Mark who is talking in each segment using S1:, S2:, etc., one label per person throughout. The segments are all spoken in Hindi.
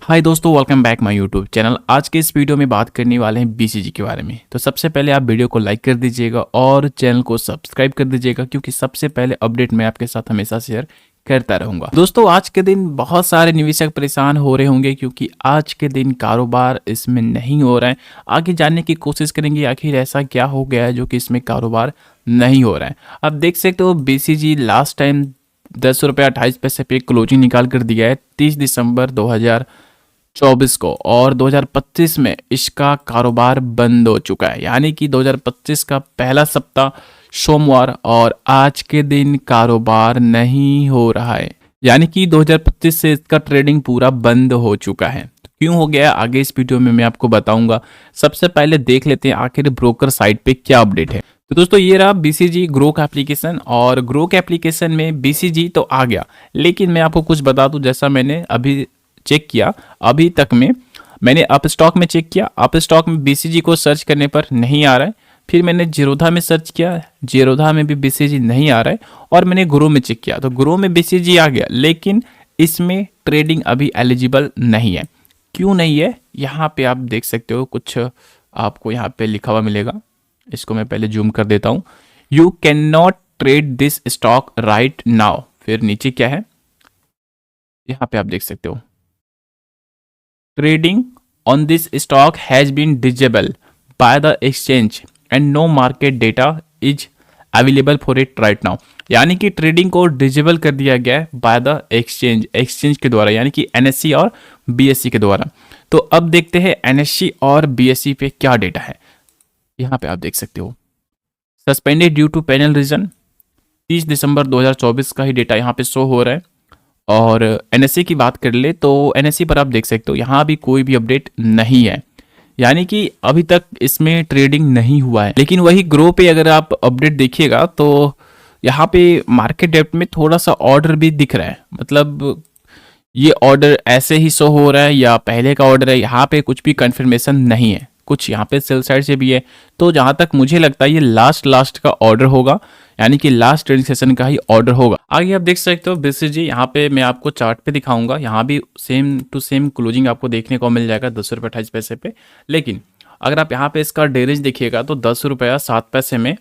S1: हाय दोस्तों, welcome back my YouTube channel. आज के इस वीडियो में बात करने वाले हैं बीसीजी के बारे में। तो सबसे पहले आप वीडियो को लाइक कर दीजिएगा और चैनल को सब्सक्राइब कर दीजिएगा, क्योंकि सबसे पहले अपडेट मैं आपके साथ हमेशा शेयर करता रहूंगा। दोस्तों, आज के दिन बहुत सारे निवेशक परेशान हो रहे होंगे, क्योंकि आज के दिन कारोबार इसमें नहीं हो रहा है। आगे जानने की कोशिश करेंगे आखिर ऐसा क्या हो गया है जो कि इसमें कारोबार नहीं हो रहा है। अब देख सकते हो, बीसीजी लास्ट टाइम 10 रुपये 28 पैसे पे क्लोजिंग निकाल कर दिया है 30 दिसंबर 2024 को, और 2025 में इसका कारोबार बंद हो चुका है। यानी कि 2025 का पहला सप्ताह सोमवार और आज के दिन कारोबार नहीं हो रहा है। यानी कि 2025 से इसका ट्रेडिंग पूरा बंद हो चुका है। क्यों हो गया, आगे इस वीडियो में मैं आपको बताऊंगा। सबसे पहले देख लेते हैं आखिर ब्रोकर साइट पे क्या अपडेट है। तो दोस्तों, ये रहा बीसीजी ग्रोक एप्लीकेशन, और ग्रोक एप्लीकेशन में बीसीजी तो आ गया, लेकिन मैं आपको कुछ बता दूं। जैसा मैंने अभी चेक किया, अभी तक में मैंने अप स्टॉक में चेक किया, अप स्टॉक में बीसीजी को सर्च करने पर नहीं आ रहा है। फिर मैंने जीरोधा में सर्च किया, जीरोधा में भी बीसीजी नहीं आ रहा है। और मैंने ग्रो में चेक किया तो ग्रो में बीसीजी आ गया, लेकिन इसमें ट्रेडिंग अभी एलिजिबल नहीं है। क्यों नहीं है, यहाँ पे आप देख सकते हो, कुछ आपको यहाँ पे लिखा हुआ मिलेगा। इसको मैं पहले जूम कर देता हूँ। You can not trade this stock right now. फिर नीचे क्या है, यहाँ पे आप देख सकते हो, trading on this stock has been disable by the exchange and no market data is available for it right now. यानी कि ट्रेडिंग को डिजेबल कर दिया गया है बाय द एक्सचेंज के द्वारा, यानी कि एनएससी और बीएससी के द्वारा। तो अब देखते हैं एनएससी और बीएससी पे क्या डेटा है। यहाँ पे आप देख सकते हो, suspended due to penal reason, 30 दिसंबर 2024 का ही डेटा यहाँ पे शो हो रहा है। और एनएससी की बात कर ले तो एनएससी पर आप देख सकते हो, यहाँ भी कोई भी अपडेट नहीं है। यानी कि अभी तक इसमें ट्रेडिंग नहीं हुआ है। लेकिन वही ग्रो पे अगर आप अपडेट देखिएगा तो यहाँ पे मार्केट डेप्थ में थोड़ा सा ऑर्डर भी दिख रहा है। मतलब ये ऑर्डर ऐसे ही शो हो रहा है या पहले का ऑर्डर है, यहाँ पे कुछ भी कंफर्मेशन नहीं है। कुछ यहाँ पे सेल साइड से भी है। तो जहाँ तक मुझे लगता है ये लास्ट का ऑर्डर होगा, यानी कि लास्ट ट्रेडिंग सेशन का ही ऑर्डर होगा। आगे आप देख सकते हो बीसीजी, यहाँ पे मैं आपको चार्ट पे दिखाऊंगा। यहाँ भी सेम टू सेम क्लोजिंग आपको देखने को मिल जाएगा 10 रुपये 28 पैसे पे। लेकिन अगर आप यहाँ पे इसका डे रेंज देखिएगा तो 10 रुपया 7 पैसे में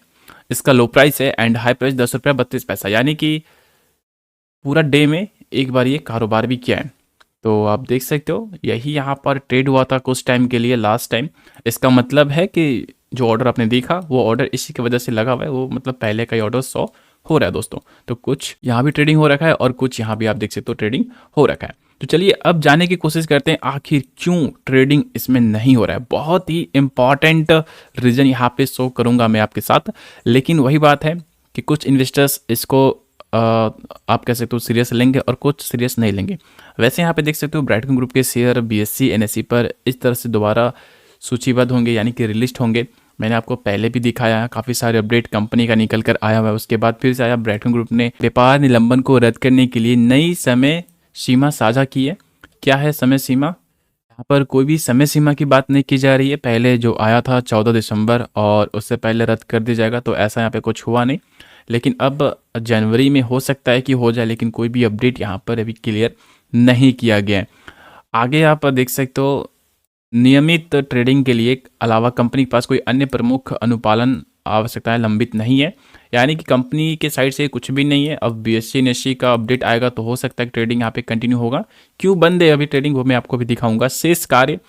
S1: इसका लो प्राइस है एंड हाई प्राइस 10 रुपया 32 पैसा। यानी कि पूरा डे में एक बार ये कारोबार भी किया है। तो आप देख सकते हो, यही यहाँ पर ट्रेड हुआ था कुछ टाइम के लिए लास्ट टाइम। इसका मतलब है कि जो ऑर्डर आपने देखा वो ऑर्डर इसी की वजह से लगा हुआ है, वो मतलब पहले का ही ऑर्डर 100 हो रहा है दोस्तों। तो कुछ यहाँ भी ट्रेडिंग हो रखा है और कुछ यहाँ भी आप देख सकते हो ट्रेडिंग हो रखा है। तो चलिए अब जानने की कोशिश करते हैं आखिर क्यों ट्रेडिंग इसमें नहीं हो रहा है। बहुत ही इंपॉर्टेंट रीजन यहाँ पे शो करूंगा मैं आपके साथ। लेकिन वही बात है कि कुछ इन्वेस्टर्स इसको आप कह सकते हो सीरियस लेंगे और कुछ सीरियस नहीं लेंगे। वैसे यहाँ पे देख सकते हो ब्राइटकॉम ग्रुप के शेयर बीएससी एनएससी पर इस तरह से दोबारा सूचीबद्ध होंगे, यानी कि रिलिस्ट होंगे। मैंने आपको पहले भी दिखाया है, काफ़ी सारे अपडेट कंपनी का निकल कर आया हुआ है। उसके बाद फिर से आया, ब्राइटकॉम ग्रुप ने व्यापार निलंबन को रद्द करने के लिए नई समय सीमा साझा की है। क्या है समय सीमा, यहाँ पर कोई भी समय सीमा की बात नहीं की जा रही है। पहले जो आया था 14 दिसंबर और उससे पहले रद्द कर दिया जाएगा, तो ऐसा यहाँ पे कुछ हुआ नहीं। लेकिन अब जनवरी में हो सकता है कि हो जाए, लेकिन कोई भी अपडेट यहाँ पर अभी क्लियर नहीं किया गया है। आगे आप देख सकते हो, नियमित ट्रेडिंग के लिए अलावा कंपनी के पास कोई अन्य प्रमुख अनुपालन आवश्यकताएं लंबित नहीं है। यानी कि कंपनी के साइड से कुछ भी नहीं है। अब बीएससी एनएससी का अपडेट आएगा तो हो सकता है ट्रेडिंग यहाँ पे कंटिन्यू होगा। क्यों बंद है अभी ट्रेडिंग, वो मैं आपको भी दिखाऊंगा। शेष कार्य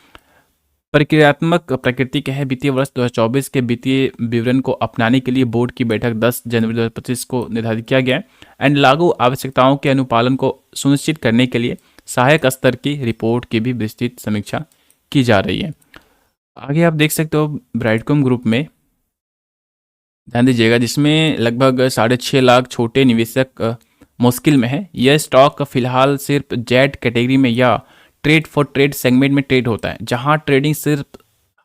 S1: प्रक्रियात्मक प्रकृति के है। वित्तीय वर्ष 2024 के वित्तीय विवरण को अपनाने के लिए बोर्ड की बैठक 10 जनवरी 2025 को निर्धारित किया गया है एंड लागू आवश्यकताओं के अनुपालन को सुनिश्चित करने के लिए सहायक स्तर की रिपोर्ट की भी विस्तृत समीक्षा की जा रही है। आगे आप देख सकते हो ब्राइटकॉम ग्रुप में ध्यान दीजिएगा, जिसमें लगभग 6.5 लाख छोटे निवेशक मुश्किल में है। यह स्टॉक फिलहाल सिर्फ जेड कैटेगरी में या ट्रेड फॉर ट्रेड सेगमेंट में ट्रेड होता है, जहां ट्रेडिंग सिर्फ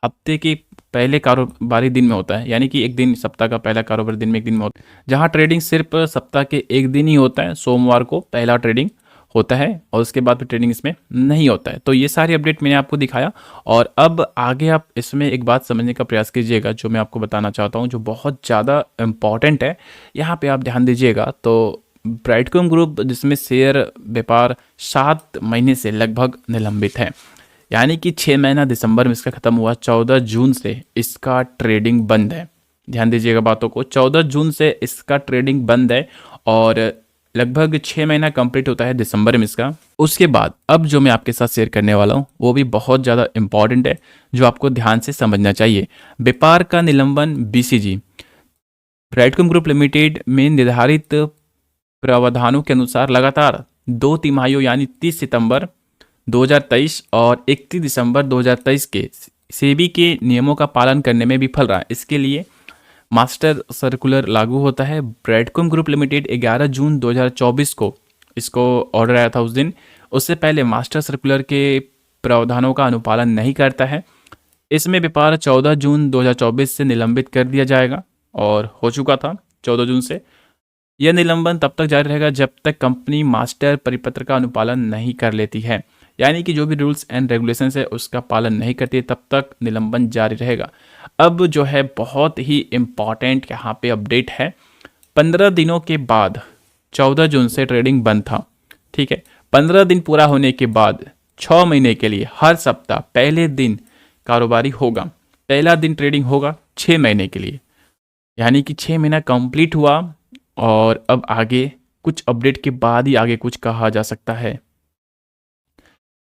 S1: हफ्ते के पहले कारोबारी दिन में होता है। यानी कि एक दिन, सप्ताह का पहला कारोबारी दिन में एक दिन में होता है, जहां ट्रेडिंग सिर्फ सप्ताह के एक दिन ही होता है। सोमवार को पहला ट्रेडिंग होता है और उसके बाद फिर ट्रेडिंग इसमें नहीं होता है। तो ये सारी अपडेट मैंने आपको दिखाया। और अब आगे आप इसमें एक बात समझने का प्रयास कीजिएगा, जो मैं आपको बताना चाहता हूँ, जो बहुत ज़्यादा इम्पॉर्टेंट है। यहाँ पे आप ध्यान दीजिएगा तो ब्राइडकॉम ग्रुप जिसमें शेयर व्यापार 7 महीने से लगभग निलंबित है, यानी कि 6 महीना दिसंबर में इसका खत्म हुआ, 14 जून से इसका ट्रेडिंग बंद है। ध्यान दीजिएगा बातों को, 14 जून से इसका ट्रेडिंग बंद है और लगभग 6 महीना कंप्लीट होता है दिसंबर में इसका। उसके बाद अब जो मैं आपके साथ शेयर करने वाला हूँ वो भी बहुत ज़्यादा इंपॉर्टेंट है, जो आपको ध्यान से समझना चाहिए। व्यापार का निलंबन बीसीजी ब्राइडकॉम ग्रुप लिमिटेड में निर्धारित प्रावधानों के अनुसार लगातार 2 तिमाहियों यानी 30 सितंबर 2023 और 31 दिसंबर 2023 के सेबी के नियमों का पालन करने में विफल रहा। इसके लिए मास्टर सर्कुलर लागू होता है। ब्राइडकॉम ग्रुप लिमिटेड 11 जून 2024 को इसको ऑर्डर आया था उस दिन, उससे पहले मास्टर सर्कुलर के प्रावधानों का अनुपालन नहीं करता है। इसमें व्यापार 14 जून 2024 से निलंबित कर दिया जाएगा और हो चुका था 14 जून से। यह निलंबन तब तक जारी रहेगा जब तक कंपनी मास्टर परिपत्र का अनुपालन नहीं कर लेती है, यानी कि जो भी रूल्स एंड रेगुलेशंस है उसका पालन नहीं करती है तब तक निलंबन जारी रहेगा। अब जो है बहुत ही इम्पॉर्टेंट यहाँ पे अपडेट है, 15 दिनों के बाद 14 जून से ट्रेडिंग बंद था, ठीक है। 15 दिन पूरा होने के बाद 6 महीने के लिए हर सप्ताह पहले दिन कारोबारी होगा, पहला दिन ट्रेडिंग होगा 6 महीने के लिए, यानी कि 6 महीना कंप्लीट हुआ और अब आगे कुछ अपडेट के बाद ही आगे कुछ कहा जा सकता है।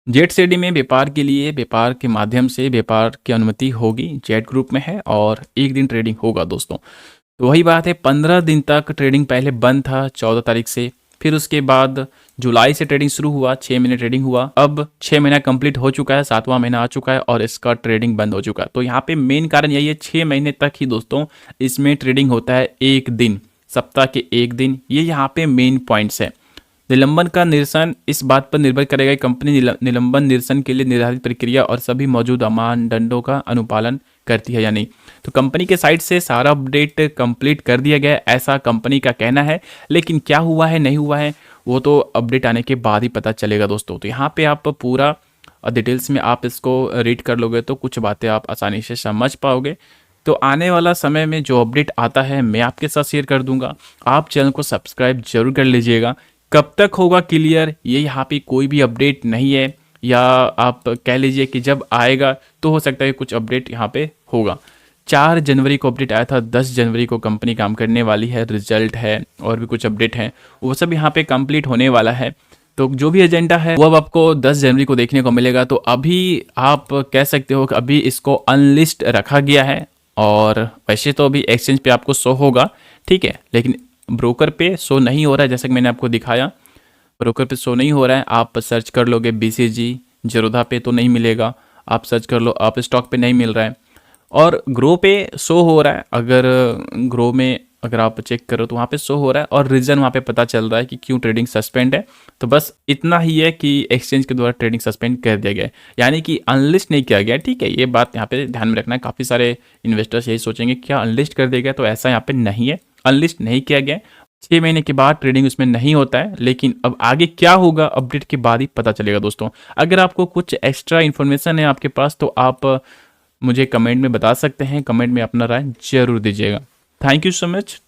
S1: जेट सीडी में व्यापार के लिए व्यापार के माध्यम से व्यापार की अनुमति होगी, जेट ग्रुप में है और एक दिन ट्रेडिंग होगा दोस्तों। तो वही बात है, 15 दिन तक ट्रेडिंग पहले बंद था 14 तारीख से, फिर उसके बाद जुलाई से ट्रेडिंग शुरू हुआ, 6 महीने ट्रेडिंग हुआ, अब 6 महीना कंप्लीट हो चुका है, 7वां महीना आ चुका है और इसका ट्रेडिंग बंद हो चुका है। तो यहाँ पे मेन कारण यही है, 6 महीने तक ही दोस्तों इसमें ट्रेडिंग होता है एक दिन, सप्ताह के एक दिन, ये यहाँ पे मेन पॉइंट्स है। निलंबन का निरसन इस बात पर निर्भर करेगा कि कंपनी निलंबन निरसन के लिए निर्धारित प्रक्रिया और सभी मौजूदा मानदंडों का अनुपालन करती है या नहीं। तो कंपनी के साइड से सारा अपडेट कंप्लीट कर दिया गया है, ऐसा कंपनी का कहना है, लेकिन क्या हुआ है नहीं हुआ है वो तो अपडेट आने के बाद ही पता चलेगा दोस्तों। तो यहाँ पे आप पूरा डिटेल्स में आप इसको रीड कर लोगे तो कुछ बातें आप आसानी से समझ पाओगे। तो आने वाला समय में जो अपडेट आता है मैं आपके साथ शेयर कर दूंगा, आप चैनल को सब्सक्राइब जरूर कर लीजिएगा। कब तक होगा क्लियर ये यहाँ पे कोई भी अपडेट नहीं है, या आप कह लीजिए कि जब आएगा तो हो सकता है कुछ अपडेट यहाँ पे होगा। 4 जनवरी को अपडेट आया था, 10 जनवरी को कंपनी काम करने वाली है, रिजल्ट है और भी कुछ अपडेट हैं, वो सब यहाँ पे कंप्लीट होने वाला है। तो जो भी एजेंडा है वो अब आपको 10 जनवरी को देखने को मिलेगा। तो अभी आप कह सकते हो कि अभी इसको अनलिस्ट रखा गया है और वैसे तो अभी एक्सचेंज पे आपको शो होगा, ठीक है, लेकिन ब्रोकर पे शो नहीं हो रहा है। जैसा कि मैंने आपको दिखाया ब्रोकर पे शो नहीं हो रहा है, आप सर्च कर लोगे बीसीजी जरोधा पे तो नहीं मिलेगा, आप सर्च कर लो आप स्टॉक पे नहीं मिल रहा है, और ग्रो पे शो हो रहा है। अगर ग्रो में अगर आप चेक करो तो वहाँ पे शो हो रहा है और रीज़न वहाँ पे पता चल रहा है कि क्यों ट्रेडिंग सस्पेंड है। तो बस इतना ही है कि एक्सचेंज के द्वारा ट्रेडिंग सस्पेंड कर दिया गया है, यानी कि अनलिस्ट नहीं किया गया, ठीक है। ये बात यहाँ पे ध्यान में रखना है, काफ़ी सारे इन्वेस्टर्स यही सोचेंगे क्या अनलिस्ट कर दिया गया, तो ऐसा यहाँ पे नहीं है, अनलिस्ट नहीं किया गया। 6 महीने के बाद ट्रेडिंग उसमें नहीं होता है, लेकिन अब आगे क्या होगा अपडेट के बाद ही पता चलेगा दोस्तों। अगर आपको कुछ एक्स्ट्रा इन्फॉर्मेशन है आपके पास तो आप मुझे कमेंट में बता सकते हैं, कमेंट में अपना राय जरूर दीजिएगा। Thank you so much.